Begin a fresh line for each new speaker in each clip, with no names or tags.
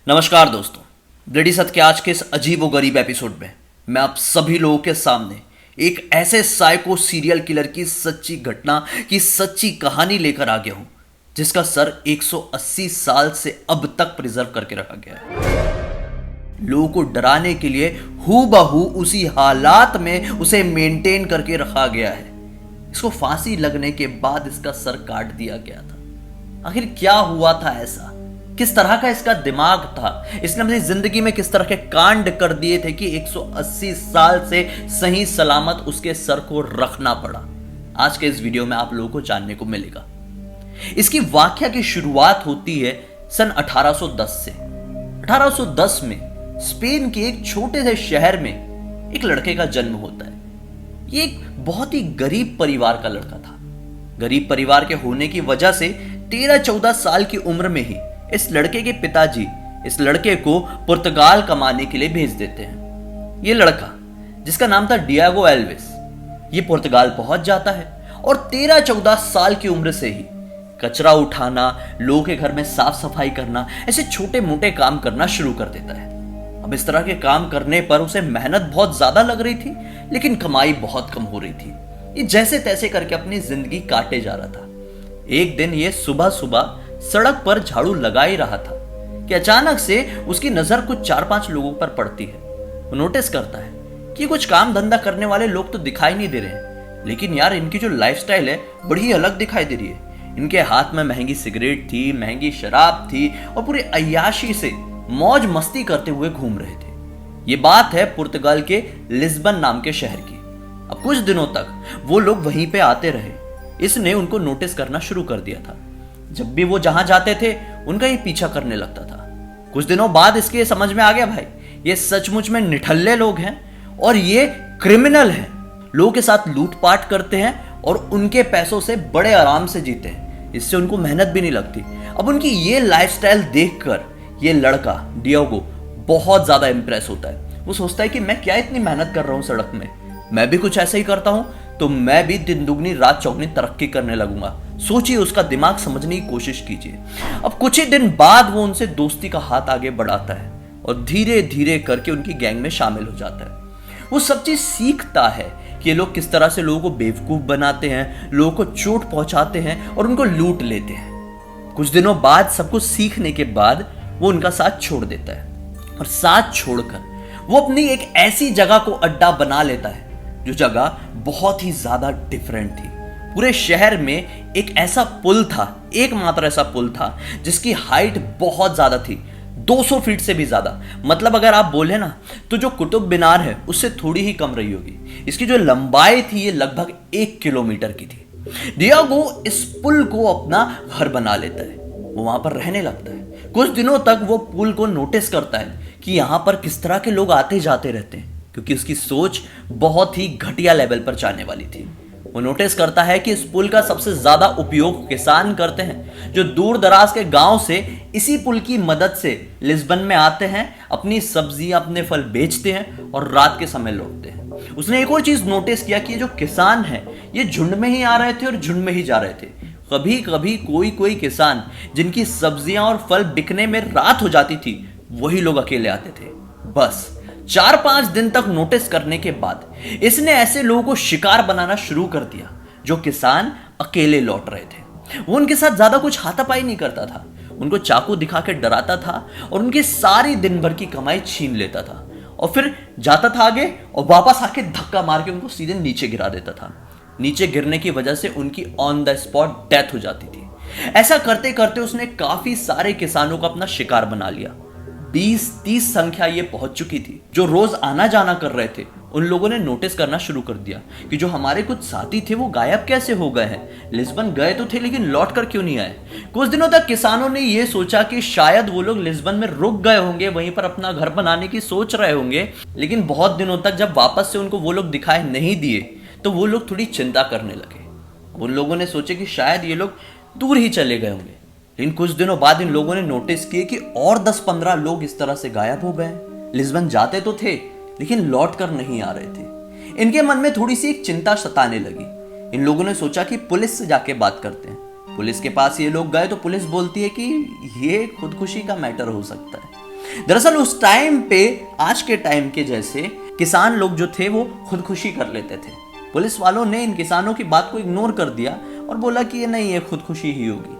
नमस्कार दोस्तों, ब्लडी सत्य के आज के इस अजीब व गरीब एपिसोड में मैं आप सभी लोगों के सामने एक ऐसे साइको सीरियल किलर की सच्ची घटना की सच्ची कहानी लेकर आ गया हूं जिसका सर 180 साल से अब तक प्रिजर्व करके रखा गया है। लोगों को डराने के लिए हूबहू उसी हालात में उसे मेंटेन करके रखा गया है। इसको फांसी लगने के बाद इसका सर काट दिया गया था। आखिर क्या हुआ था ऐसा? किस तरह का इसका दिमाग था? इसने अपनी जिंदगी में किस तरह के कांड कर दिए थे कि 180 साल से सही सलामत उसके सर को रखना पड़ा? आज के इस वीडियो में आप लोगों को जानने को मिलेगा। इसकी वाकया की शुरुआत होती है सन 1810 से। 1810 में स्पेन के एक छोटे से शहर में एक लड़के का जन्म होता है। ये एक बहुत ही गरीब परिवार का लड़का था। गरीब परिवार के होने की वजह से 13-14 साल की उम्र में ही इस लड़के के पिताजी इस लड़के को पुर्तगाल कमाने के लिए भेज देते हैं। ये लड़का, जिसका नाम था डियागो एल्विस, ये पुर्तगाल पहुंच जाता है और 13-14 साल की उम्र से ही कचरा उठाना, लोगों के घर में साफ सफाई करना, ऐसे छोटे मोटे काम करना शुरू कर देता है। अब इस तरह के काम करने पर उसे मेहनत बहुत ज्यादा लग रही थी, लेकिन कमाई बहुत कम हो रही थी। ये जैसे तैसे करके अपनी जिंदगी काटे जा रहा था। एक दिन ये सुबह सुबह सड़क पर झाड़ू लगा ही रहा था कि अचानक से उसकी नजर कुछ 4-5 लोगों पर पड़ती है। वो नोटिस करता है कि कुछ काम धंधा करने वाले लोग तो दिखाई नहीं दे रहे हैं, लेकिन यार इनकी जो लाइफस्टाइल है बड़ी ही अलग दिखाई दे रही है। इनके हाथ में महंगी सिगरेट थी, महंगी शराब थी और पूरी अय्याशी से मौज मस्ती करते हुए घूम रहे थे। ये बात है पुर्तगाल के लिस्बन नाम के शहर की। अब कुछ दिनों तक वो लोग वहीं पे आते रहे। इसने उनको नोटिस करना शुरू कर दिया था। जब भी वो जहां जाते थे उनका ये पीछा करने लगता था। कुछ दिनों बाद इसके समझ में आ गया, भाई ये सचमुच में निठल्ले लोग हैं और ये क्रिमिनल हैं। लोगों के साथ लूटपाट करते हैं और उनके पैसों से बड़े आराम से जीते हैं। इससे उनको मेहनत भी नहीं लगती। अब उनकी ये लाइफस्टाइल देखकर ये लड़का डियागो बहुत ज्यादा इंप्रेस होता है। वो सोचता है कि मैं क्या इतनी मेहनत कर रहा हूं सड़क में, मैं भी कुछ ऐसा ही करता हूं तो मैं भी दिन दुगनी रात चौगनी तरक्की करने लगूंगा। सोचिए, उसका दिमाग समझने की कोशिश कीजिए। अब कुछ ही दिन बाद वो उनसे दोस्ती का हाथ आगे बढ़ाता है और धीरे धीरे करके उनकी गैंग में शामिल हो जाता है। वो सब चीज सीखता है कि ये लोग किस तरह से लोगों को बेवकूफ बनाते हैं, लोगों को चोट पहुंचाते हैं और उनको लूट लेते हैं। कुछ दिनों बाद सब कुछ सीखने के बाद वो उनका साथ छोड़ देता है और साथ छोड़कर वो अपनी एक ऐसी जगह को अड्डा बना लेता है जो जगह बहुत ही ज्यादा डिफरेंट थी। पूरे शहर में एक ऐसा पुल था, एकमात्र ऐसा पुल था जिसकी हाइट बहुत ज्यादा थी, 200 फीट से भी ज्यादा। मतलब अगर आप बोले ना तो जो कुतुब मीनार है उससे थोड़ी ही कम रही होगी। इसकी जो लंबाई थी ये लगभग 1 किलोमीटर की थी। डियागो इस पुल को अपना घर बना लेता है। वो वहां पर रहने लगता है। कुछ दिनों तक वो पुल को नोटिस करता है कि यहां पर किस तरह के लोग आते जाते रहते हैं, क्योंकि उसकी सोच बहुत ही घटिया लेवल पर जाने वाली थी। वो नोटिस करता है कि इस पुल का सबसे ज्यादा उपयोग किसान करते हैं, जो दूर दराज के गांव से इसी पुल की मदद से लिस्बन में आते हैं, अपनी सब्जियां अपने फल बेचते हैं और रात के समय लौटते हैं। उसने एक और चीज नोटिस किया कि ये जो किसान हैं ये झुंड में ही आ रहे थे और झुंड में ही जा रहे थे। कभी कभी कोई किसान जिनकी सब्जियां और फल बिकने में रात हो जाती थी वही लोग अकेले आते थे। बस 4-5 दिन तक नोटिस करने के बाद इसने ऐसे लोगों को शिकार बनाना शुरू कर दिया जो किसान अकेले लौट रहे थे। वो उनके साथ ज्यादा कुछ हाथापाई नहीं करता था, उनको चाकू दिखा के डराता था और उनकी सारी दिन भर की कमाई छीन लेता था और फिर जाता था आगे और वापस आके धक्का मार के उनको सीधे नीचे गिरा देता था। नीचे गिरने की वजह से उनकी ऑन द स्पॉट डेथ हो जाती थी। ऐसा करते करते उसने काफी सारे किसानों को अपना शिकार बना लिया। 20-30 संख्या ये पहुंच चुकी थी। जो रोज आना जाना कर रहे थे उन लोगों ने नोटिस करना शुरू कर दिया कि जो हमारे कुछ साथी थे वो गायब कैसे हो गए हैं। लिस्बन गए तो थे लेकिन लौट कर क्यों नहीं आए। कुछ दिनों तक किसानों ने ये सोचा कि शायद वो लोग लिस्बन में रुक गए होंगे, वहीं पर अपना घर बनाने की सोच रहे होंगे। लेकिन बहुत दिनों तक जब वापस से उनको वो लोग दिखाई नहीं दिए तो वो लोग थोड़ी चिंता करने लगे। उन लोगों ने सोचे कि शायद ये लोग दूर ही चले गए होंगे। लेकिन कुछ दिनों बाद इन लोगों ने नोटिस किए कि और 10-15 लोग इस तरह से गायब हो गए। लिस्बन जाते तो थे लेकिन लौट कर नहीं आ रहे थे। इनके मन में थोड़ी सी एक चिंता सताने लगी। इन लोगों ने सोचा कि पुलिस से जाके बात करते हैं। पुलिस के पास ये लोग गए तो पुलिस बोलती है कि ये खुदकुशी का मैटर हो सकता है। दरअसल उस टाइम पे आज के टाइम के जैसे किसान लोग जो थे वो खुदकुशी कर लेते थे। पुलिस वालों ने इन किसानों की बात को इग्नोर कर दिया और बोला कि ये नहीं, ये खुदकुशी ही होगी।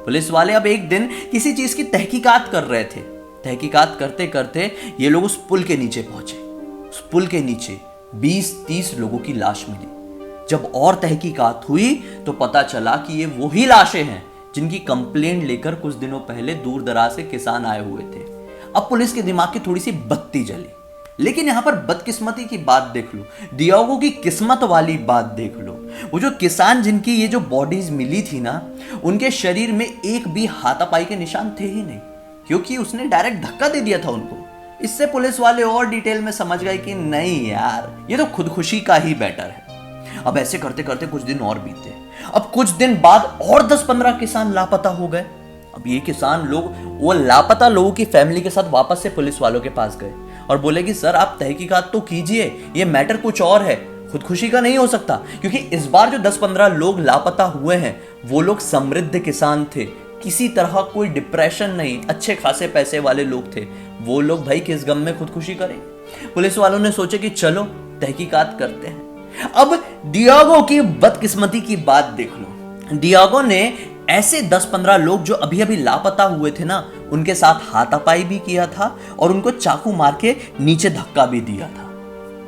पुलिस वाले अब एक दिन किसी चीज की तहकीकात कर रहे थे। तहकीकात करते करते ये लोग उस पुल के नीचे पहुंचे। उस पुल के नीचे 20-30 लोगों की लाश मिली। जब और तहकीकात हुई तो पता चला कि ये वही लाशें हैं जिनकी कंप्लेंट लेकर कुछ दिनों पहले दूर दराज से किसान आए हुए थे। अब पुलिस के दिमाग की थोड़ी सी बत्ती जली। लेकिन यहां पर बदकिस्मती की बात देख लो, डियागो की किस्मत वाली बात देख लो। वो जो किसान जिनकी ये जो बॉडीज मिली थी ना, उनके शरीर में एक भी हाथापाई के निशान थे ही नहीं, क्योंकि उसने डायरेक्ट धक्का दे दिया था उनको। इससे पुलिस वाले और डिटेल में समझ गए कि नहीं यार, ये तो खुदकुशी का ही बेटर है। अब ऐसे करते करते कुछ दिन और बीते। अब कुछ दिन बाद और 10-15 किसान लापता हो गए। अब ये किसान लोग वो लापता लोगों की फैमिली के साथ वापस से पुलिस वालों के पास गए और बोले कि सर आप तहकीकात तो कीजिए, ये मैटर कुछ और है, खुदकुशी का नहीं हो सकता। क्योंकि इस बार जो 10-15 लोग लापता हुए हैं वो लोग समृद्ध किसान थे, किसी तरह कोई डिप्रेशन नहीं, अच्छे खासे पैसे वाले लोग थे। वो लोग भाई किस गम में खुदकुशी करें। पुलिस वालों ने सोचा कि चलो तहकीकात करते हैं। अब डियागो की बदकिस्मती की बात देख लो। डियागो ने ऐसे 10-15 लोग जो अभी अभी लापता हुए थे ना, उनके साथ हाथापाई भी किया था और उनको चाकू मार के नीचे धक्का भी दिया था।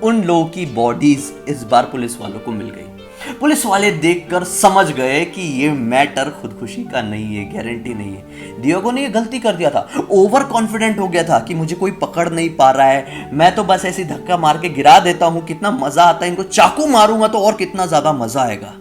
उन लोगों की बॉडीज इस बार पुलिस वालों को मिल गई। पुलिस वाले देखकर समझ गए कि ये मैटर खुदकुशी का नहीं है, गारंटी नहीं है। डियागो ने ये गलती कर दिया था, ओवर कॉन्फिडेंट हो गया था कि मुझे कोई पकड़ नहीं पा रहा है, मैं तो बस ऐसी धक्का मार के गिरा देता हूं, कितना मजा आता है, इनको चाकू मारूंगा तो और कितना ज्यादा मजा आएगा।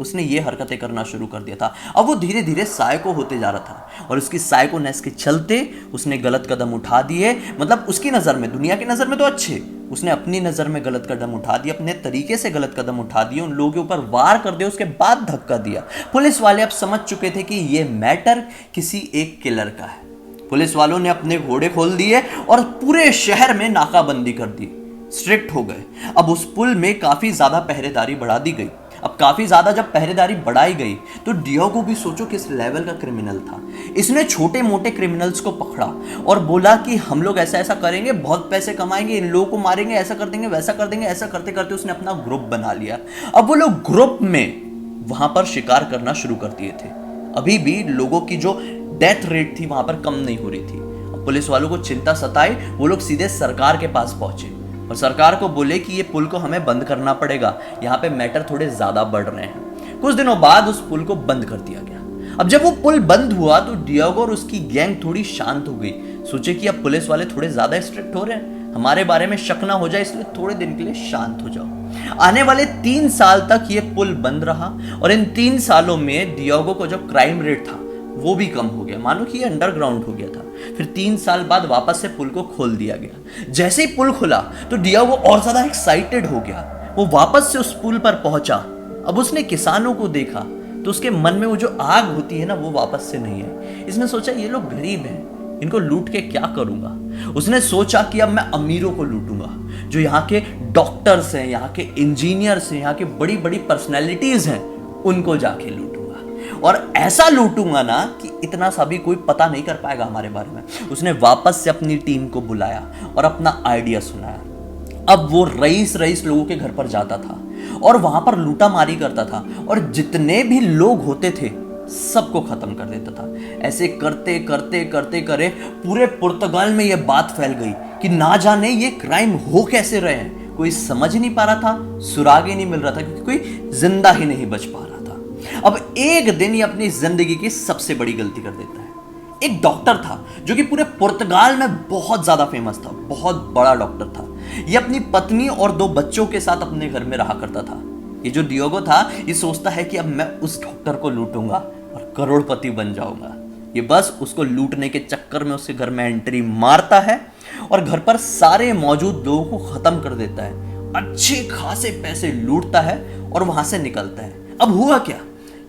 उसने ये हरकतें करना शुरू कर दिया था। अब वो धीरे धीरे साइको होते जा रहा था और उसकी साइकोनेस के चलते उसने गलत कदम उठा दिए। मतलब उसकी नज़र में, दुनिया की नज़र में तो अच्छे, उसने अपनी नज़र में गलत कदम उठा दिया, अपने तरीके से गलत कदम उठा दिए, उन लोगों के ऊपर वार कर दिया, उसके बाद धक्का दिया। पुलिस वाले अब समझ चुके थे कि ये मैटर किसी एक किलर का है। पुलिस वालों ने अपने घोड़े खोल दिए और पूरे शहर में नाकाबंदी कर दी, स्ट्रिक्ट हो गए। अब उस पुल में काफ़ी ज़्यादा पहरेदारी बढ़ा दी गई। अब काफी ज्यादा जब पहरेदारी बढ़ाई गई तो डियागो भी सोचो किस लेवल का क्रिमिनल था। इसने छोटे मोटे क्रिमिनल्स को पकड़ा और बोला कि हम लोग ऐसा ऐसा करेंगे, बहुत पैसे कमाएंगे, इन लोगों को मारेंगे, ऐसा कर देंगे, वैसा कर देंगे। ऐसा करते करते उसने अपना ग्रुप बना लिया। अब वो लोग ग्रुप में वहां पर शिकार करना शुरू कर दिए थे। अभी भी लोगों की जो डेथ रेट थी वहां पर कम नहीं हो रही थी। अब पुलिस वालों को चिंता सताई, वो लोग सीधे सरकार के पास पहुंचे और सरकार को बोले कि ये पुल को हमें बंद करना पड़ेगा, यहाँ पे मैटर थोड़े ज्यादा बढ़ रहे हैं। कुछ दिनों बाद उस पुल को बंद कर दिया गया। अब जब वो पुल बंद हुआ तो डियागो और उसकी गैंग थोड़ी शांत हो गई। सोचे कि अब पुलिस वाले थोड़े ज्यादा स्ट्रिक्ट हो रहे हैं, हमारे बारे में शक ना हो जाए, इसलिए थोड़े दिन के लिए शांत हो जाओ। आने वाले 3 साल तक ये पुल बंद रहा और इन 3 सालों में डियागो को जो क्राइम रेट था वो भी कम हो गया, मानो कि ये अंडरग्राउंड हो गया था। फिर 3 साल बाद वापस से पुल को खोल दिया गया। जैसे ही पुल खुला तो डियागो और ज्यादा एक्साइटेड हो गया। वो वापस से उस पुल पर पहुंचा। अब उसने किसानों को देखा तो उसके मन में वो जो आग होती है ना, वो वापस से नहीं है। इसने सोचा ये लोग गरीब हैं, इनको लूट के क्या करूंगा। उसने सोचा कि अब मैं अमीरों को लूटूंगा, जो यहाँ के डॉक्टर्स हैं, यहाँ के इंजीनियर्स हैं, यहाँ के बड़ी बड़ी पर्सनैलिटीज हैं, उनको जाके लूटूंगा और ऐसा लूटूंगा ना कि इतना सा भी कोई पता नहीं कर पाएगा हमारे बारे में। उसने वापस से अपनी टीम को बुलाया और अपना आइडिया सुनाया। अब वो रईस लोगों के घर पर जाता था और वहां पर लूटा मारी करता था और जितने भी लोग होते थे सबको खत्म कर देता था। ऐसे करते करते करते करे पूरे पुर्तगाल में यह बात फैल गई कि ना जाने ये क्राइम हो कैसे रहे हैं। कोई समझ ही नहीं पा रहा था, सुराग ही नहीं मिल रहा था, क्योंकि कोई जिंदा ही नहीं बच पा रहा था। अब एक दिन ये अपनी जिंदगी की सबसे बड़ी गलती कर देता है। एक डॉक्टर था जो कि पूरे पुर्तगाल में बहुत ज्यादा फेमस था, बहुत बड़ा डॉक्टर था। ये अपनी पत्नी और 2 बच्चों के साथ अपने घर में रहा करता था। ये जो डियागो था ये सोचता है कि अब मैं उस डॉक्टर को लूटूंगा और करोड़पति बन जाऊंगा। ये बस उसको लूटने के चक्कर में उसके घर में एंट्री मारता है और घर पर सारे मौजूद लोगों को खत्म कर देता है। अच्छे खासे पैसे लूटता है और वहां से निकलता है। अब हुआ क्या,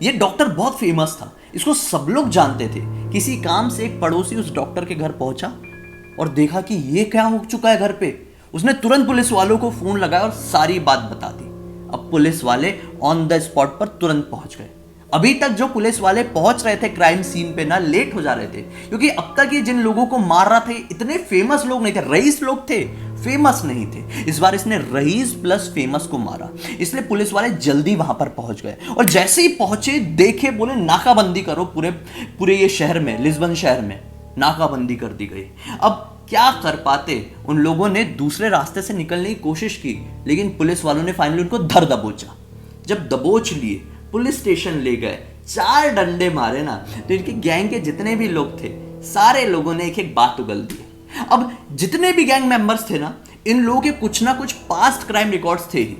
ये डॉक्टर बहुत फेमस था, इसको सब लोग जानते थे। किसी काम से एक पड़ोसी उस डॉक्टर के घर पहुंचा और देखा कि ये क्या हो चुका है घर पे। उसने तुरंत पुलिस वालों को फोन लगाया और सारी बात बता दी। अब पुलिस वाले ऑन द स्पॉट पर तुरंत पहुंच गए। अभी तक जो पुलिस वाले पहुंच रहे थे क्राइम सीन पे ना, लेट हो जा रहे थे, क्योंकि अब तक ये जिन लोगों को मार रहा था इतने फेमस लोग नहीं थे, रईस लोग थे, फेमस नहीं थे। इस बार इसने रईस प्लस फेमस को मारा, इसलिए पुलिस वाले जल्दी वहां पर पहुंच गए। और जैसे ही पहुंचे देखे, बोले नाकाबंदी करो पूरे पूरे ये शहर में, लिस्बन शहर में नाकाबंदी कर दी गई। अब क्या कर पाते, उन लोगों ने दूसरे रास्ते से निकलने की कोशिश की, लेकिन पुलिस वालों ने फाइनली उनको धर दबोचा। जब दबोच लिए, पुलिस स्टेशन ले गए, 4 डंडे मारे ना, तो इनके गैंग के जितने भी लोग थे सारे लोगों ने एक एक बात उगल दी। अब जितने भी गैंग मेंबर्स थे ना, इन लोगों के कुछ ना कुछ पास्ट क्राइम रिकॉर्ड्स थे ही,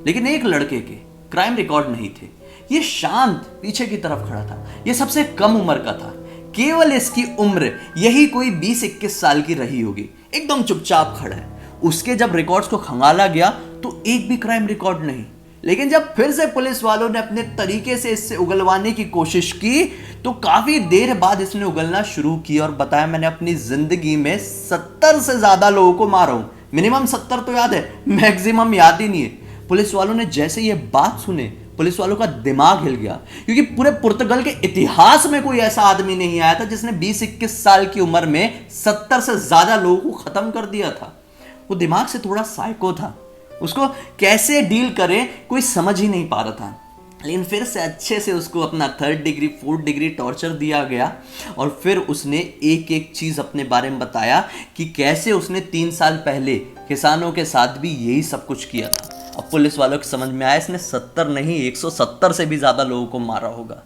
लेकिन एक लड़के के क्राइम रिकॉर्ड नहीं थे। ये शांत पीछे की तरफ खड़ा था, ये सबसे कम उम्र का था, केवल इसकी उम्र यही कोई 20-21 साल की रही होगी, एकदम चुपचाप खड़ा है। उसके जब रिकॉर्ड्स को खंगाला गया तो एक भी क्राइम रिकॉर्ड नहीं, लेकिन जब फिर से पुलिस वालों ने अपने तरीके से इससे उगलवाने की कोशिश की तो काफी देर बाद इसने उगलना शुरू किया और बताया, मैंने अपनी जिंदगी में 70 से ज्यादा लोगों को मारा हूं। मिनिमम 70 तो याद है, मैक्सिमम याद ही नहीं है। पुलिस वालों ने जैसे ये बात सुने, पुलिस वालों का दिमाग हिल गया, क्योंकि पूरे पुर्तगाल के इतिहास में कोई ऐसा आदमी नहीं आया था जिसने 20-21 साल की उम्र में 70 से ज्यादा लोगों को खत्म कर दिया था। वो दिमाग से थोड़ा साइको था, उसको कैसे डील करें कोई समझ ही नहीं पा रहा था। लेकिन फिर से अच्छे से उसको अपना 3rd degree 4th degree torture दिया गया और फिर उसने एक एक चीज़ अपने बारे में बताया कि कैसे उसने 3 साल पहले किसानों के साथ भी यही सब कुछ किया था। अब पुलिस वालों को समझ में आया इसने 70 नहीं 170 से भी ज़्यादा लोगों को मारा होगा।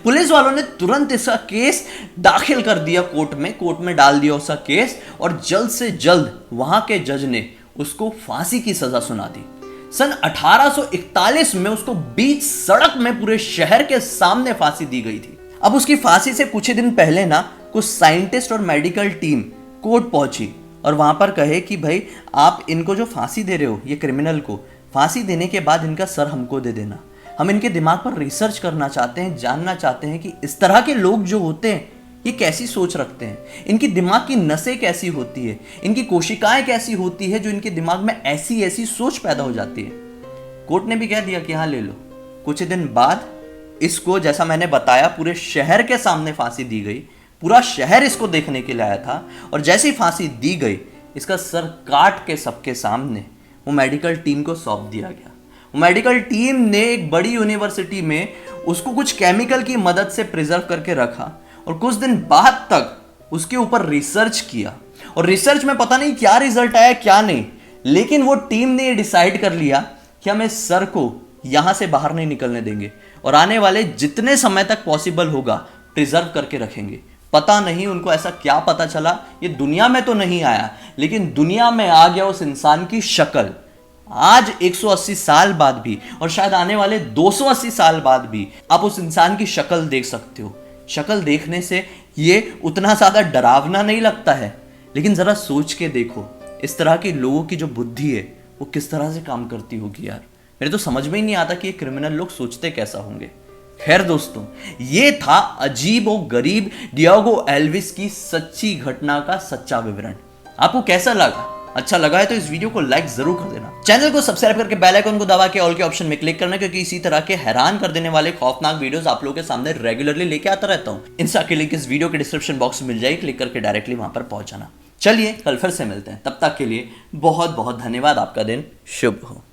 पुलिस वालों ने तुरंत इसका केस दाखिल कर दिया कोर्ट में डाल दिया उसका केस, और जल्द से जल्द वहां के जज ने उसको फांसी की सजा सुना दी। सन 1841 में उसको बीच सड़क में पूरे शहर के सामने फांसी दी गई थी। अब उसकी फांसी से कुछ ही दिन पहले ना कुछ साइंटिस्ट और मेडिकल टीम कोर्ट पहुंची और वहां पर कहे कि भाई आप इनको जो फांसी दे रहे हो, ये क्रिमिनल को फांसी देने के बाद इनका सर हमको दे देना। हम इनके दिमाग पर रिसर्च करना चाहते हैं, जानना चाहते हैं कि इस तरह के लोग जो होते हैं ये कैसी सोच रखते हैं, इनकी दिमाग की नसें कैसी होती है, इनकी कोशिकाएं कैसी होती है जो इनके दिमाग में ऐसी ऐसी सोच पैदा हो जाती है। कोर्ट ने भी कह दिया कि हाँ ले लो। कुछ दिन बाद इसको, जैसा मैंने बताया, पूरे शहर के सामने फांसी दी गई। पूरा शहर इसको देखने के लिए आया था और जैसे ही फांसी दी गई इसका सर काट के सबके सामने वो मेडिकल टीम को सौंप दिया गया। वो मेडिकल टीम ने एक बड़ी यूनिवर्सिटी में उसको कुछ केमिकल की मदद से प्रिजर्व करके रखा और कुछ दिन बाद तक उसके ऊपर रिसर्च किया, और रिसर्च में पता नहीं क्या रिजल्ट आया क्या नहीं, लेकिन वो टीम ने ये डिसाइड कर लिया कि हम इस सर को यहां से बाहर नहीं निकलने देंगे और आने वाले जितने समय तक पॉसिबल होगा प्रिजर्व करके रखेंगे। पता नहीं उनको ऐसा क्या पता चला, ये दुनिया में तो नहीं आया लेकिन दुनिया में आ गया उस इंसान की शक्ल। आज 180 साल बाद भी और शायद आने वाले 280 साल बाद भी आप उस इंसान की शक्ल देख सकते हो। शक्ल देखने से ये उतना ज़्यादा डरावना नहीं लगता है, लेकिन ज़रा सोच के देखो इस तरह के लोगों की जो बुद्धि है वो किस तरह से काम करती होगी यार। मेरे तो समझ में ही नहीं आता कि ये क्रिमिनल लोग सोचते कैसा होंगे। खैर दोस्तों, ये था अजीब और गरीब डिएगो एल्विस की सच्ची घटना का सच्चा विवरण। आपको कैसा लगा? अच्छा लगा है तो इस वीडियो को लाइक जरूर कर देना। चैनल को सब्सक्राइब करके बेल आइकन को दबा के ऑल के ऑप्शन में क्लिक करना, क्योंकि इसी तरह के हैरान कर देने वाले खौफनाक वीडियोस आप लोगों के सामने रेगुलरली लेके आता रहता हूं। इंस्टा के लिंक इस वीडियो के डिस्क्रिप्शन बॉक्स में मिल जाएगी, क्लिक करके डायरेक्टली वहां पर पहुंच जाना। चलिए कल फिर से मिलते हैं, तब तक के लिए बहुत बहुत धन्यवाद। आपका दिन शुभ हो।